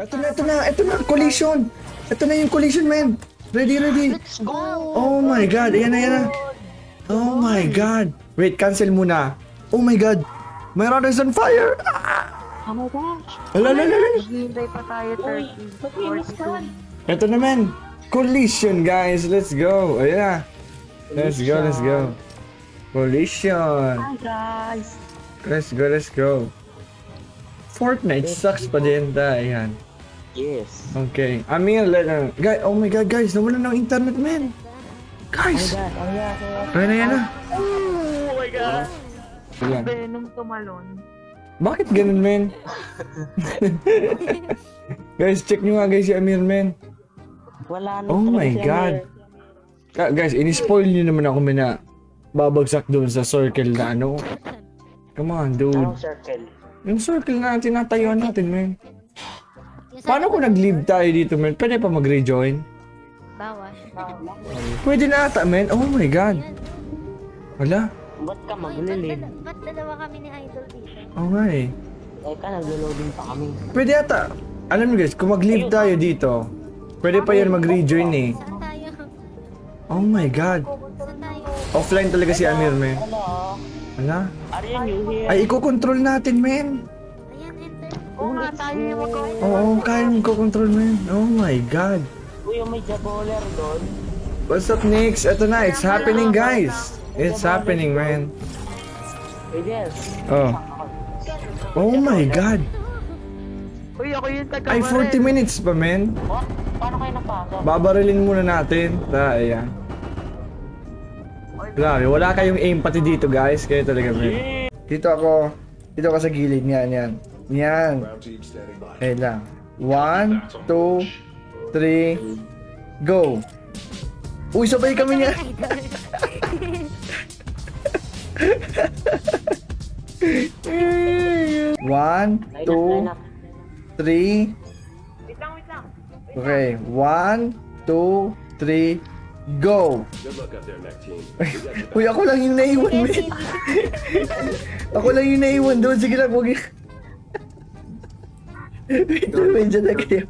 Ito na, collision. Ito na yung collision, man. Ready. Let's go! Oh my God, ayan na. Oh my God. Wait, cancel muna. Oh my God. My router is on fire. Oh my gosh! Ala. Hintay pa tayo 30. Ba't may miskan? Ito naman. Collision, guys. Let's go. Ayan. Let's go. Collision. Hi guys! Let's go. Fortnite sucks pa din. Ayan. Yes. Okay. Amir, guys, oh my God, guys. Nawalan ng internet, man. Guys. Ayan na. Oh my God! Ayan. Venom tumalon. Bakit ganun, men? Guys, check nyo nga guys si Amir, men. Wala na Oh talaga my si God. Amir. Guys, in-spoil nyo naman ako, men, na babagsak doon sa circle na ano. Come on, dude. Anong circle? Yung circle na tinatayuan natin, men. Paano kung nag-leave tayo dito, men? Pwede pa mag-rejoin? Bawas. Pwede na ata, men. Oh my God. Wala. Ba't ka maglilid? Ba't dalawa kami ni Idol dito? Oo nga eh. Teka, naglo-loading pa kami. Pwede ata. Alam mo guys, kung mag-leave tayo dito, pwede pa yan mag-rejoin eh. Saan tayo? Oh my God. Saan tayo? Offline talaga si Amir, men. Hello? Wala. Are you new here? Ay, iko-control natin, men. Ayan, enter. Oo nga, tayo yung magkakaroon. Oo, kaya mo ko-control, men. Oh my God. Uy, yung may jaboler doon. What's up, Nix? Ito na, it's happening, guys. It's happening, man. Uy, yes. Oh. Oh my God. Uy, ako yung taga Ay, 40 minutes pa, men. What? Paano kayo napasok? Babarilin muna natin. Ayan. Grabe, wala kayong aim pati dito, guys. Kaya talaga, men. Dito ako. Dito ka sa gilid. Yan. Ayan lang. 1, 2, 3, go. Uy, sabay kami niya. 1, 2, 3. Okay, 1, 2, 3, go! Uy, ako lang yung naiwan, men. Ako lang yung naiwan doon. Sige lang, huwag yung... Wait, dyan na kayo.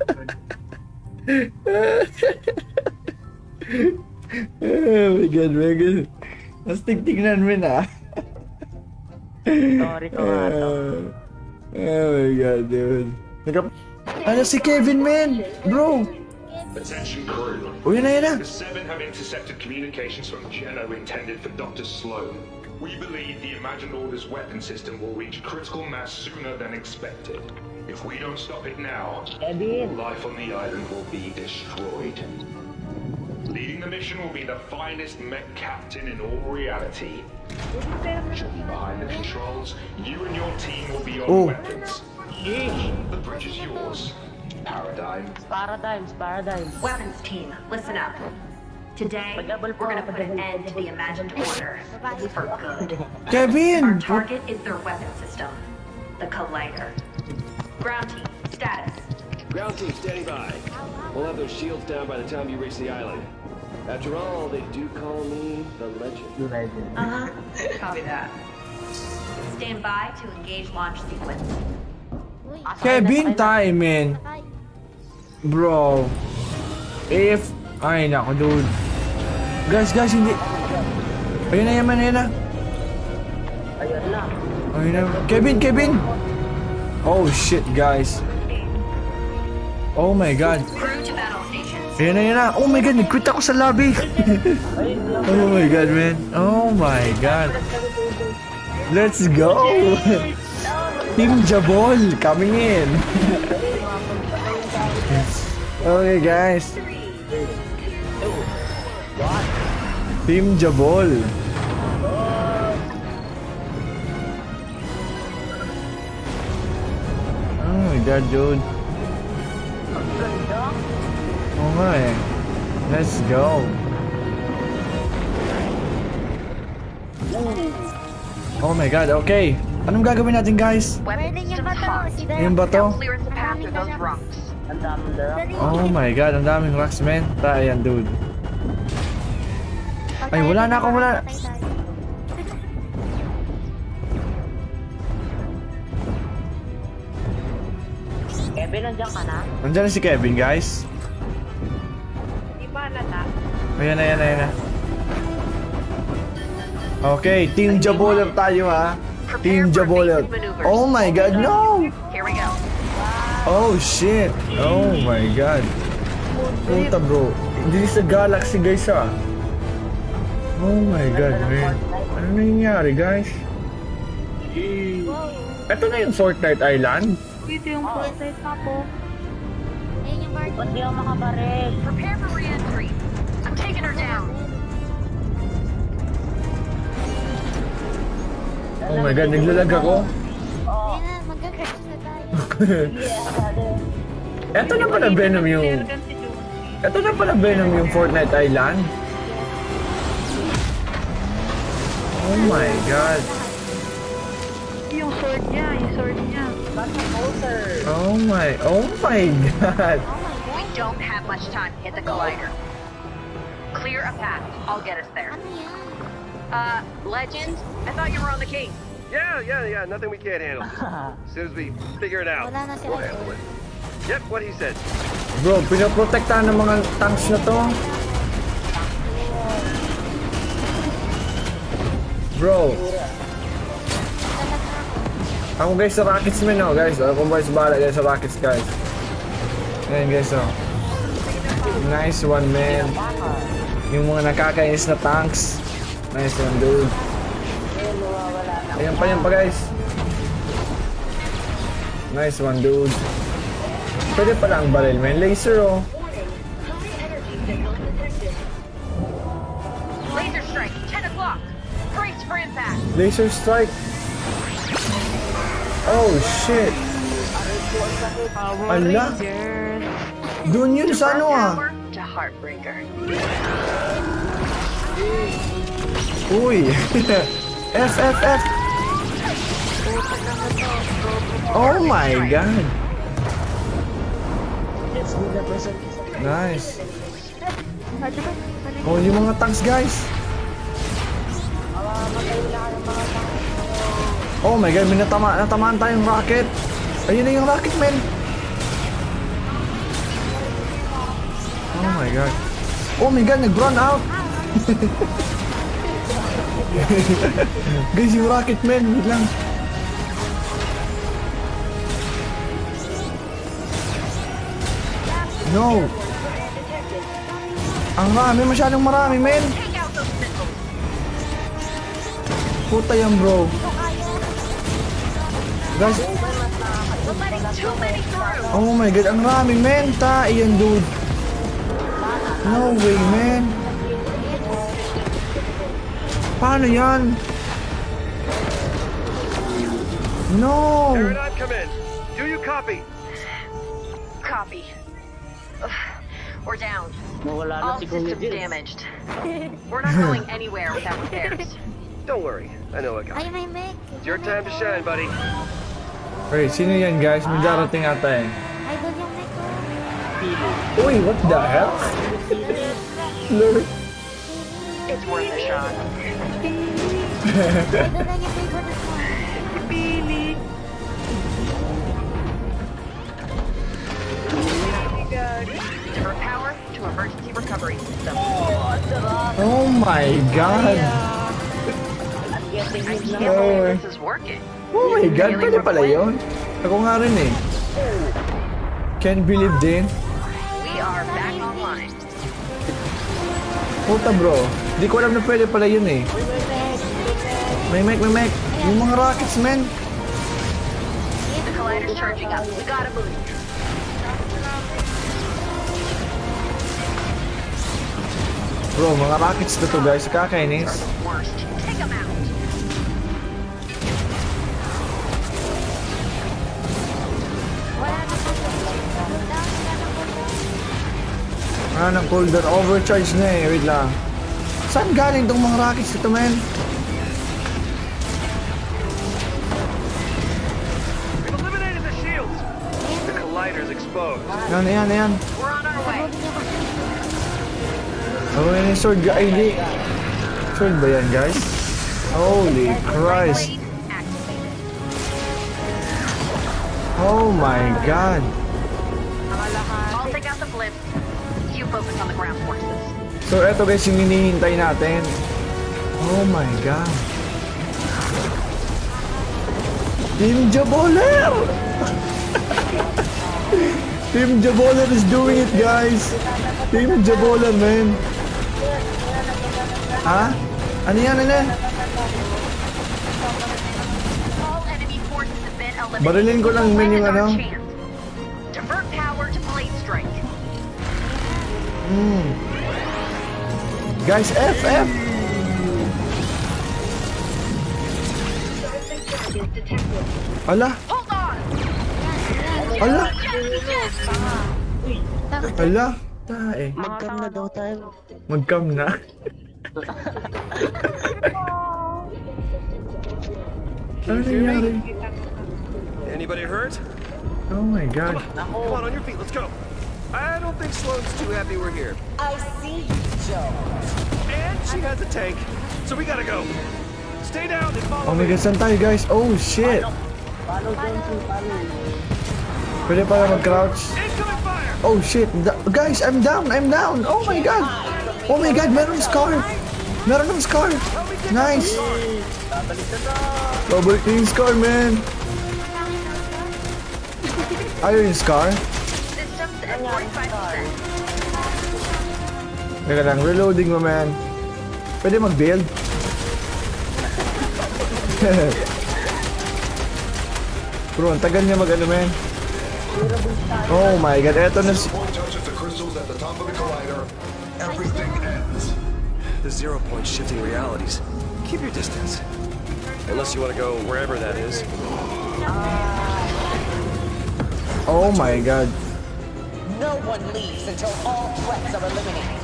Oh my God, my God. Mas tignan, men, ah. Sorry ko nga to. Oh my God, dude. Ano si Kevin, man? Bro! Attention crew. Oh, yun na. The 7 have intercepted communications from Geno intended for Dr. Sloan. We believe the Imagined Order's weapon system will reach critical mass sooner than expected. If we don't stop it now, all life on the island will be destroyed. Leading the mission will be the finest mech captain in all reality. She'll be behind the controls. You and your team will be on weapons. The bridge is yours. Paradigm. Paradigms. Weapons team, listen up. Today, we're gonna put an end to the Imagined Order. For good. Kevin! Our target is their weapon system, the Collider. Ground team, status. Ground team standing by. We'll have those shields down by the time you reach the island. After all, they do call me the legend. Copy that. Stand by to engage launch sequence. Kevin tayo, man. Bro. Ay, nako, dude. Guys, hindi. Ayun na yaman, ayun na. Ayun na. Kevin! Oh, shit, guys. Oh my God. Crew to battle stations. Ayun na. Oh my God, nag-quit ako sa lobby. Oh my God, man. Oh my God. Let's go. Team Jabol coming in. Okay, guys. Team Jabol. Oh my God, dude. Oh my. Let's go. Oh my God, okay. Anong gagawin natin, guys? Pwede yung bato. Yung bato? Clear the path to those rocks. Ang dami na. Oh my God, ang daming rocks, man. Ayan, dude. Ay, wala na ako, wala. Kevin, nandiyan ka na? Nandiyan na si Kevin, guys. Di ba nata? Ayan na. Okay, Team Jaboler tayo ha. Team Jaboler. Oh my god, no! Here we go. Oh shit! Oh my god. Puta bro. Hindi sa Galaxy guys ah. Oh my god, man. Ano nangyayari guys? Ito na yung Fortnite Island? Ito yung Fortnite na po. Ayun yung party. Ba't di ako makabaril? Prepare for re-entry. I'm taking her down. Oh my god, naglalag ako. Ayun na, mag-crash na tayo. Ito na pala Venom yung... Ergan si Josie. Ito na pala Venom yung Fortnite Island? Oh my god. Yung sword niya. Oh my god. We don't have much time to hit the collider. Clear a path. I'll get us there. Ano yan? Legend? I thought you were on the king. Yeah. Nothing we can't handle. As soon as we figure it out, Wala na si we'll Idol. handle it. Yep, what he said. Bro, pinoprotektahan ng mga tanks na to. Bro. Ako guys sa Rockets man oh guys. Ako boys bahala guys sa Rockets guys. Ayan guys oh. Nice one man. Yung mga nakakainis na tanks. Nice one dude. Ayan pa guys. Nice one dude. Pwede pala ang barrel man. Laser oh. Laser strike, 10 o'clock. Brace for impact. Laser strike. Oh shit. Ala. Doon yun sa ano ah. Power to Heartbreaker. Uy. F. Oh my god. Nice. Oh, yung mga tanks guys. Oh my god, may natamaan tayong rocket. Ayun na yung rocket, man. Oh my god. Oh my god, nag-run out. Guys, yung rocket, man. Wait lang. No. Ang rami, masyadong marami, man. Puta yan, bro. Guys. Oh my god, ang rami, man. Iyan, dude. No way, man. Paano yan? No. Paradigm, come in. Do you copy? Copy. Ugh, we're down. Nawala na All si Kuya systems Jill. damaged. We're not going anywhere without repairs. Don't worry, I know a guy. Ay, may mech. It's your time to shine, buddy. Wait, sino yan, guys? May darating ata eh. Idol yung mech ko. Uy, what the hell? Lord. It's worth a shot. Idol lang yung favorite ko. Pili. Turn power to emergency recovery system. Oh my god. Getting I hit can't na. believe this is working. Oh my god, pwede pala yun. Ako nga rin eh. Can't believe din. We are back online. Puta bro, di ko alam na pwede pala yun eh. May mech. Yung mga rockets, man. The collider's charging up. We gotta move. Bro, mga rockets na to guys, kakainis. Worst. Take them out. Wala na po siya. Cooldown, wala na cooldown. Ah, ng cooldown, overcharge na eh, wait lang. Saan galing tong mga rockets ito, man? We've eliminated the shields. The collider's exposed. Yan. We're on our way. Oh, yan yung sword, guys. Hindi. Sword ba yan, guys? Holy Christ. Blade activated. Oh my god. out the blips. You focus on the ground forces. So eto guys yung hinihintay natin. Oh my god. Team Jaboler! Team Jaboler is doing it guys. Team Jaboler man. Ha? Ano yan? All enemy forces have been eliminated. Barilin ko lang men yung ano. Divert power to blade strike. Guys, F. Ala. Hold on. Ala. Tama. Ala. Tae. Mag-cam na daw tayo. Mag-cam na. Ano nangyari? Anybody hurt? Oh my god. Come on your feet, let's go. I don't think Sloane's too happy we're here. I see you, Joe. And she has a tank, so we gotta go. Stay down and follow Oh my god, saan tayo guys? Oh shit. Pwede pala mag-crouch. Incoming fire! Oh shit. Guys, I'm down. Oh my god. Oh my god, meron scar. Meron ng scar. Nice. Babalik na yung scar, man. Ayaw yung scar? Systems at 45%. Teka lang, reloading mo, man. Pwede mag-build? Bro, ang tagal niya mag-ano, man. Oh my god, eto na si... One touches the crystals at the top of the collider. Everything ends. The 0 point shifting realities. Keep your distance. Unless you want to go wherever that is. Oh my god. No one leaves until all threats are eliminated.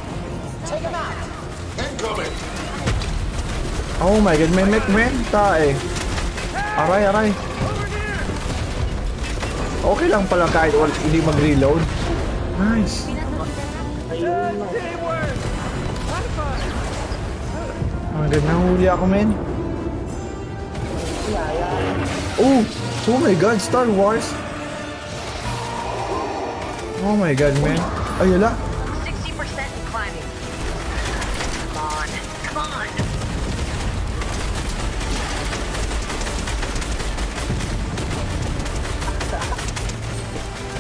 Take them out. Incoming! Oh my god, may mech, man. Tae. Aray. Okay lang pala kahit hindi mag-reload. Nice. Oh my god, nahuli ako, man. Oh my god, Star Wars. Oh my god, man. Ay, wala. 60% in climbing. Come on.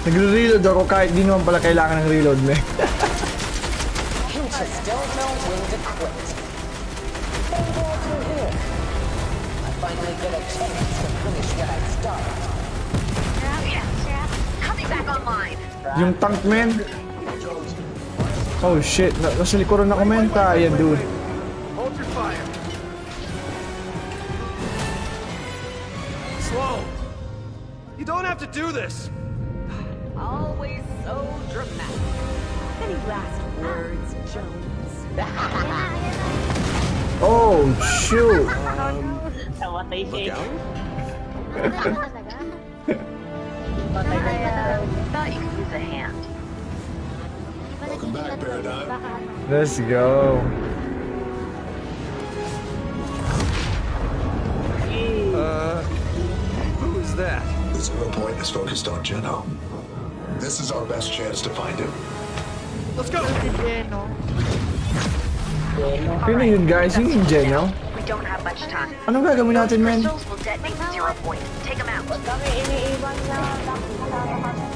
Nagre-reload ako kahit di naman pala kailangan ng reload, man. You just don't know when to quit. Thank all you're here. I finally get a chance to finish what I started. Coming back online. Yung tank, man. Oh shit, nasa likuran ako, man. Tayo, dude. Hold your fire. Sloane, you don't have to do this. Always so dramatic. Any last words, Jones? Oh shoot. Namatay siya. Thought you could use a hand. Welcome back, Paradigm. Let's go. Who is that? The 0 point is focused on Geno. This is our best chance to find him. Let's go. Si Jeno. Sino yun, guys? Yun yung Geno? We don't have much time. Anong gagawin natin, man? Crystals will detonate the 0 point. Take them out. Kami iniiwan niya.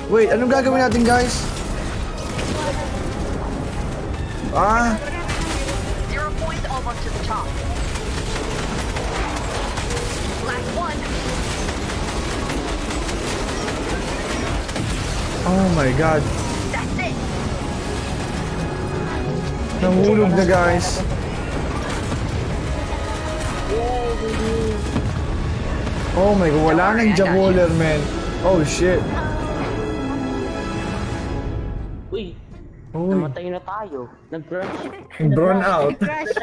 Wait, anong gagawin natin, guys? 0 point almost to the top. Last one. Oh my god. That's it. Nahulog na, guys. Oh my god, wala nang Jaboler, man. Oh shit. Uy, Uy, namatay na tayo. Nag-crush. drawn out. Crash.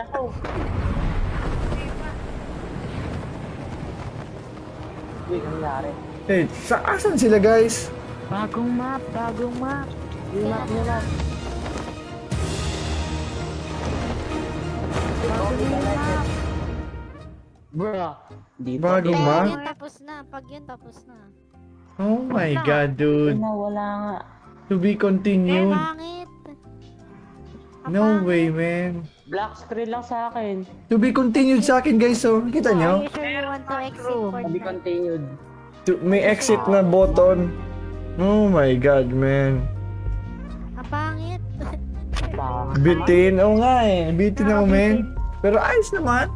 Uy, ang nangyari. Hey, asan sila, guys? Bagong map. Yung map nila. Bro, di ba? Bagong map? Pag yun tapos na. Oh my god, dude. Wala nga. To be continued. Pangit. No way, man. Black screen lang sa akin. To be continued sa akin, guys. So, kita Are nyo? you sure you want to exit for Sabi continued. May exit na button. Oh my God, man. Pangit. Bang. Bitin. Oo nga eh. Bitin ako, man. Pero ayos naman.